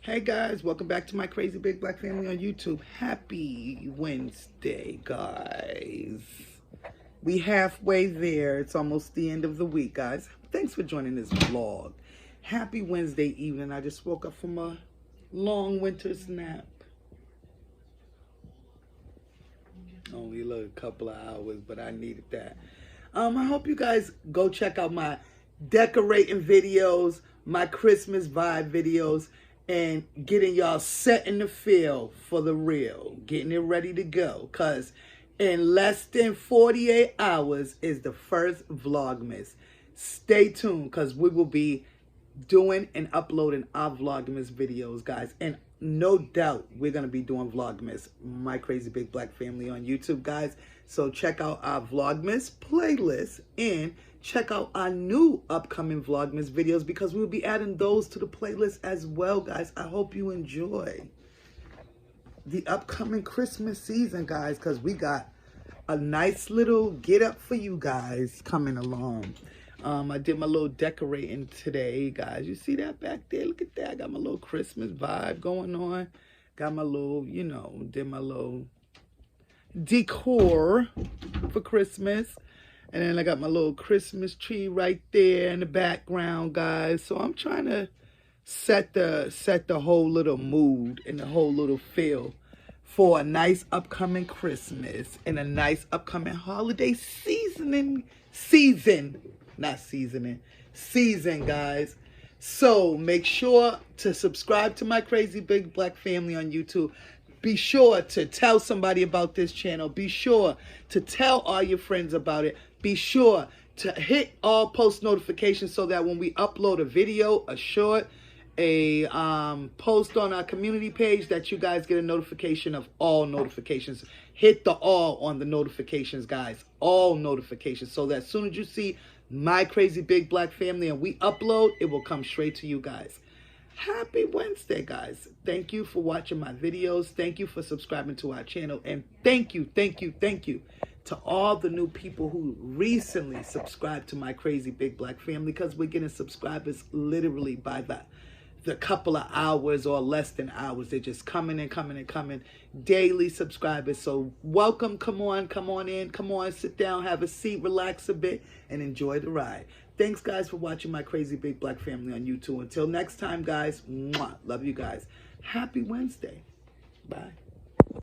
Hey guys, welcome back to my crazy big black family on YouTube. Happy Wednesday, guys. We halfway there. It's almost the end of the week, guys. Thanks for joining this vlog. Happy Wednesday evening. I just woke up from a long winter's nap. Only a couple of hours, but I needed that. I hope you guys go check out my decorating videos, my Christmas vibe videos, and getting y'all set in the field for the real, getting it ready to go, because in less than 48 hours is the first Vlogmas. Stay tuned, because we will be doing and uploading our Vlogmas videos, guys, and no doubt we're going to be doing Vlogmas, my crazy big black family on YouTube, guys. So check out our Vlogmas playlist and check out our new upcoming Vlogmas videos, because we'll be adding those to the playlist as well, guys. I hope you enjoy the upcoming Christmas season, guys, because we got a nice little get up for you guys coming along. I did my little decorating today, guys. You see that back there? Look at that. I got my little Christmas vibe going on. Got my little, did my little decor for Christmas. And then I got my little Christmas tree right there in the background, guys. So I'm trying to set the whole little mood and the whole little feel for a nice upcoming Christmas and a nice upcoming holiday season, guys. So make sure to subscribe to my crazy big black family on YouTube. Be sure to tell somebody about this channel. Be sure to tell all your friends about it. Be sure to hit all post notifications so that when we upload a video, a short, a post on our community page, that you guys get a notification of all notifications. Hit the all on the notifications, guys. All notifications, so that as soon as you see my crazy big black family and we upload, it will come straight to you guys. Happy Wednesday, guys. Thank you for watching my videos. Thank you for subscribing to our channel. And thank you to all the new people who recently subscribed to my crazy big black family, because we're getting subscribers literally by the couple of hours or less than hours. They're just coming and coming. Daily subscribers. So welcome. Come on in. Come on, sit down, have a seat, relax a bit, and enjoy the ride. Thanks, guys, for watching my crazy big black family on YouTube. Until next time, guys. Mwah, love you guys. Happy Wednesday. Bye.